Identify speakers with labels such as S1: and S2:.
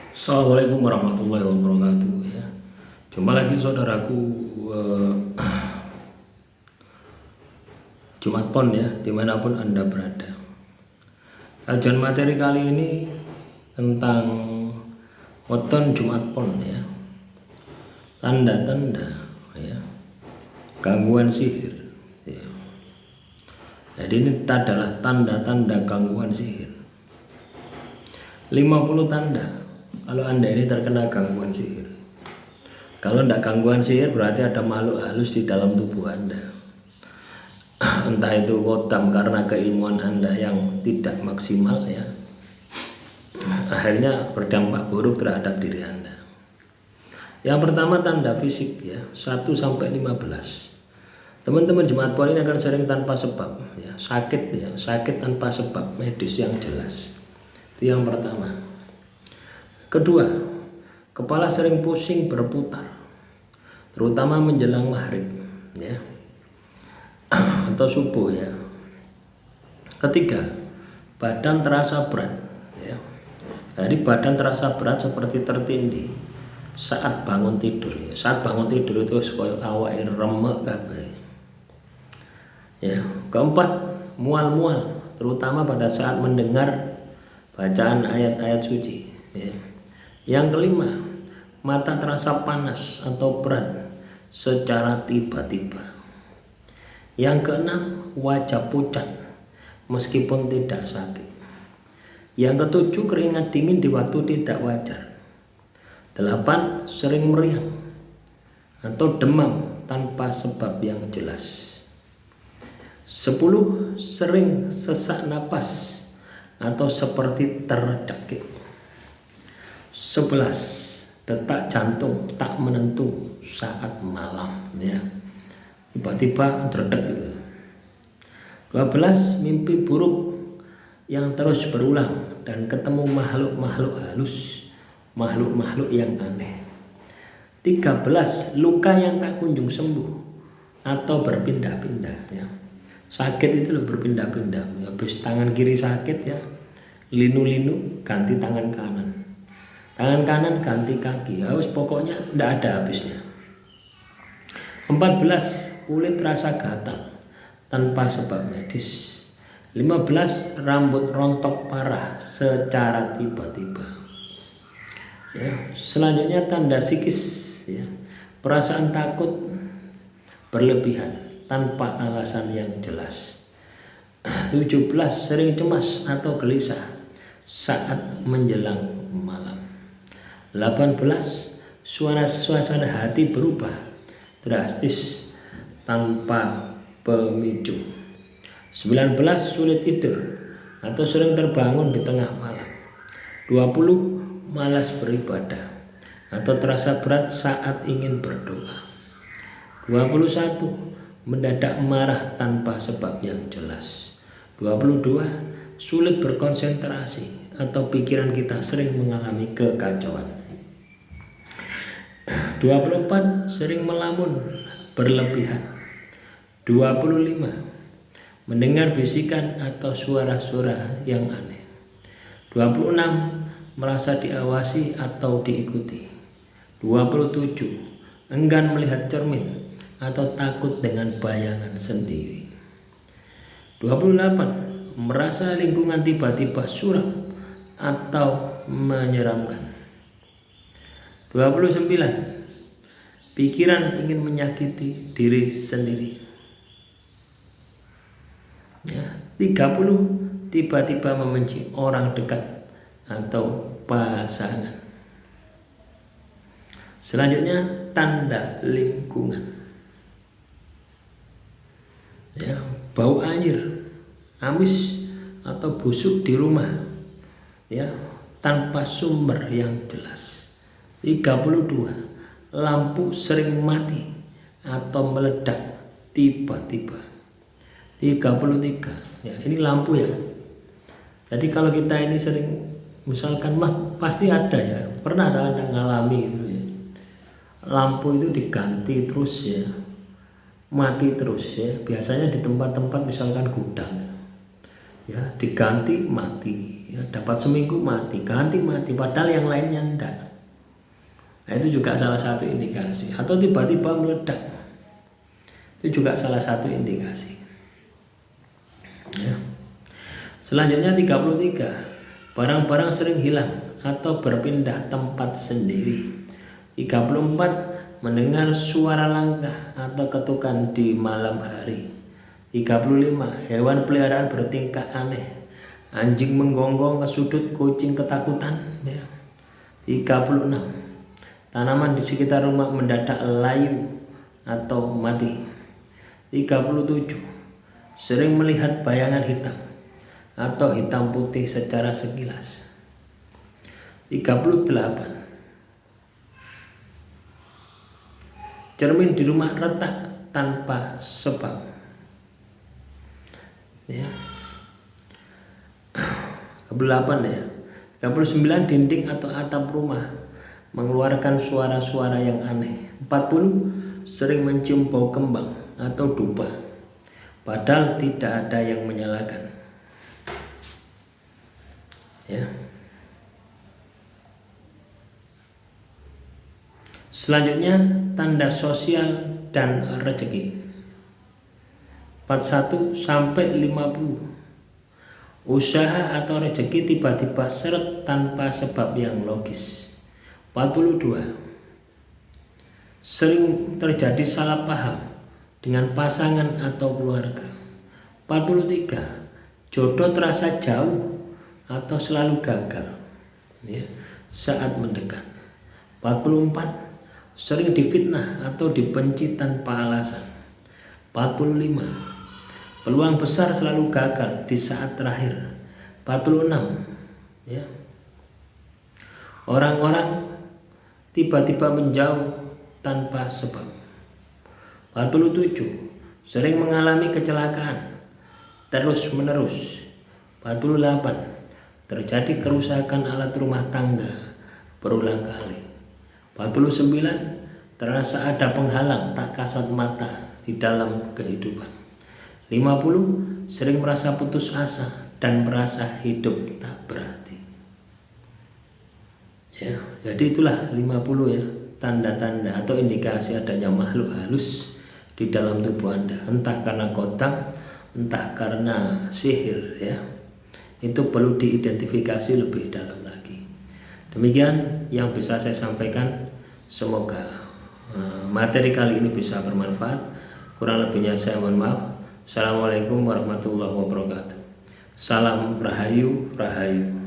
S1: Assalamualaikum warahmatullahi wabarakatuh ya. Jumpa lagi saudaraku, eh, Jumat Pon ya, dimanapun Anda berada. Kajian materi kali ini tentang weton Jumat Pon ya. Tanda-tanda ya, gangguan sihir ya. Jadi ini adalah tanda-tanda gangguan sihir. 50 tanda kalau Anda ini terkena gangguan sihir. Kalau tidak gangguan sihir berarti ada makhluk halus di dalam tubuh Anda. Entah itu kodam karena keilmuan Anda yang tidak maksimal ya. Akhirnya berdampak buruk terhadap diri Anda. Yang pertama tanda fisik ya, 1 sampai 15. Teman-teman Jemaat Pon ini akan sering tanpa sebab ya, sakit tanpa sebab medis yang jelas. Itu yang pertama. Kedua, kepala sering pusing berputar, terutama menjelang maghrib ya, atau subuh ya. Ketiga, badan terasa berat ya. Jadi badan terasa berat seperti tertindih saat bangun tidur ya. Saat bangun tidur itu koyo awake remek kabeh. Ya, keempat, mual-mual terutama pada saat mendengar bacaan ayat-ayat suci ya. Yang kelima, mata terasa panas atau berat secara tiba-tiba. Yang keenam, wajah pucat meskipun tidak sakit. Yang ketujuh, keringat dingin di waktu tidak wajar. 8, sering meriang atau demam tanpa sebab yang jelas. 10, sering sesak napas atau seperti tercekik. 11, detak jantung tak menentu saat malam ya. Tiba-tiba dredeg gitu. 12, mimpi buruk yang terus berulang dan ketemu makhluk-makhluk halus, makhluk-makhluk yang aneh. 13, luka yang tak kunjung sembuh atau berpindah-pindah ya. Sakit itu loh berpindah-pindah. Habis tangan kiri sakit ya, linu-linu ganti tangan kanan. Tangan kanan ganti kaki. Harus pokoknya tidak ada habisnya. 14, kulit terasa gatal tanpa sebab medis. 15, rambut rontok parah secara tiba-tiba. Ya, selanjutnya tanda psikis ya. Perasaan takut berlebihan tanpa alasan yang jelas. 17, sering cemas atau gelisah saat menjelang malam. 18, suasana hati berubah drastis tanpa pemicu. 19, sulit tidur atau sering terbangun di tengah malam. 20, malas beribadah atau terasa berat saat ingin berdoa. 21, mendadak marah tanpa sebab yang jelas. 22, sulit berkonsentrasi atau pikiran kita sering mengalami kekacauan. 24, sering melamun berlebihan. 25, mendengar bisikan atau suara-suara yang aneh. 26, merasa diawasi atau diikuti. 27, enggan melihat cermin atau takut dengan bayangan sendiri. 28, merasa lingkungan tiba-tiba suram atau menyeramkan. 29, pikiran ingin menyakiti diri sendiri. Ya, 30, tiba-tiba membenci orang dekat atau pasangan. Selanjutnya tanda lingkungan. Ya, bau air, amis atau busuk di rumah ya, tanpa sumber yang jelas. 32, lampu sering mati atau meledak tiba-tiba. 33, ya ini lampu ya. Jadi kalau kita ini sering misalkan pasti ada ya, pernah ada ngalami gitu ya. Lampu itu diganti terus ya, mati terus ya, biasanya di tempat-tempat misalkan gudang ya, diganti mati ya, dapat seminggu mati, ganti mati, padahal yang lainnya enggak. Nah, itu juga salah satu indikasi. Atau tiba-tiba meledak, itu juga salah satu indikasi ya. Selanjutnya 33, barang-barang sering hilang atau berpindah tempat sendiri. 34, mendengar suara langkah atau ketukan di malam hari. 35, hewan peliharaan bertingkah aneh, anjing menggonggong ke sudut, kucing ketakutan ya. 36, tanaman di sekitar rumah mendadak layu atau mati. 37, sering melihat bayangan hitam atau hitam putih secara sekilas. 38, cermin di rumah retak tanpa sebab ya. 8 ya. 39, dinding atau atap rumah mengeluarkan suara-suara yang aneh. 40, sering mencium bau kembang atau dupa padahal tidak ada yang menyalakan ya. Selanjutnya tanda sosial dan rezeki. 41 sampai 50, usaha atau rezeki tiba-tiba seret tanpa sebab yang logis. 42, sering terjadi salah paham dengan pasangan atau keluarga. 43, jodoh terasa jauh atau selalu gagal ya, saat mendekat. 44, sering difitnah atau dibenci tanpa alasan. 45, peluang besar selalu gagal di saat terakhir. 46 ya, orang-orang tiba-tiba menjauh tanpa sebab. 47, sering mengalami kecelakaan terus menerus. 48, terjadi kerusakan alat rumah tangga berulang kali. 49, terasa ada penghalang tak kasat mata di dalam kehidupan. 50, sering merasa putus asa dan merasa hidup tak berarti ya. Jadi itulah 50 ya, tanda-tanda atau indikasi adanya makhluk halus di dalam tubuh Anda, entah karena kotak, entah karena sihir ya. Itu perlu diidentifikasi lebih dalam lagi. Demikian yang bisa saya sampaikan. Semoga materi kali ini bisa bermanfaat. Kurang lebihnya saya mohon maaf. Assalamualaikum warahmatullahi wabarakatuh. Salam Rahayu, Rahayu.